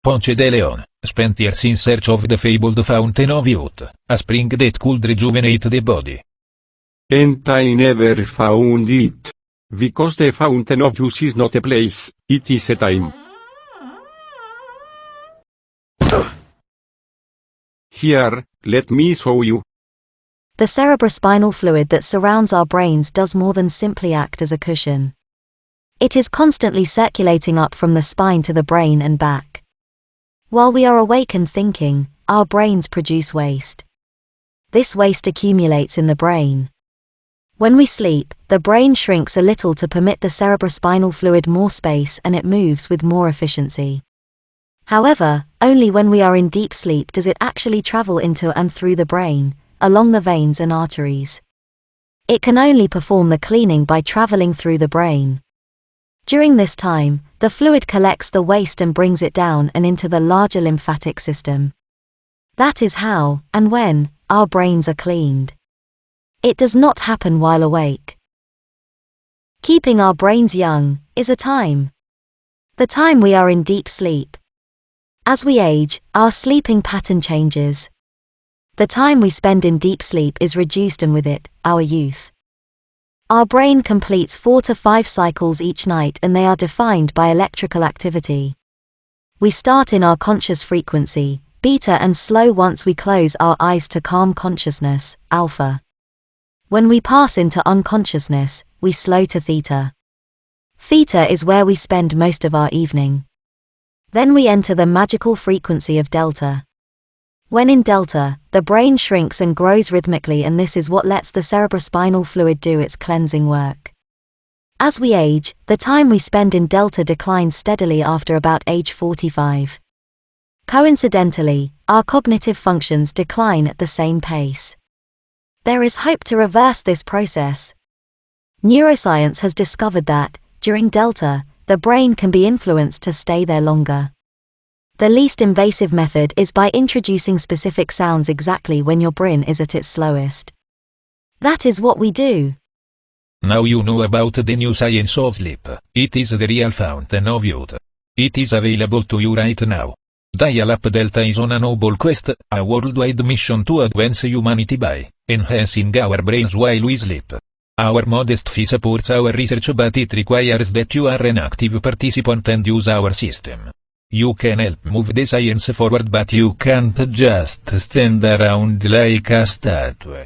Ponce de Leon, spent years in search of the fabled fountain of youth, a spring that could rejuvenate the body. And I never found it. Because the fountain of youth is not a place, it is a time. Here, let me show you. The cerebrospinal fluid that surrounds our brains does more than simply act as a cushion. It is constantly circulating up from the spine to the brain and back. While we are awake and thinking, our brains produce waste. This waste accumulates in the brain. When we sleep, the brain shrinks a little to permit the cerebrospinal fluid more space and it moves with more efficiency. However, only when we are in deep sleep does it actually travel into and through the brain, along the veins and arteries. It can only perform the cleaning by traveling through the brain. During this time, the fluid collects the waste and brings it down and into the larger lymphatic system. That is how, and when, our brains are cleaned. It does not happen while awake. Keeping our brains young is a time. The time we are in deep sleep. As we age, our sleeping pattern changes. The time we spend in deep sleep is reduced and with it, our youth. Our brain completes 4 to 5 cycles each night and they are defined by electrical activity. We start in our conscious frequency, beta, and slow once we close our eyes to calm consciousness, alpha. When we pass into unconsciousness, we slow to theta. Theta is where we spend most of our evening. Then we enter the magical frequency of delta. When in delta, the brain shrinks and grows rhythmically, and this is what lets the cerebrospinal fluid do its cleansing work. As we age, the time we spend in delta declines steadily after about age 45. Coincidentally, our cognitive functions decline at the same pace. There is hope to reverse this process. Neuroscience has discovered that, during delta, the brain can be influenced to stay there longer. The least invasive method is by introducing specific sounds exactly when your brain is at its slowest. That is what we do. Now you know about the new science of sleep. It is the real fountain of youth. It is available to you right now. Dial-Up Delta is on a noble quest, a worldwide mission to advance humanity by enhancing our brains while we sleep. Our modest fee supports our research, but it requires that you are an active participant and use our system. You can help move the science forward, but you can't just stand around like a statue.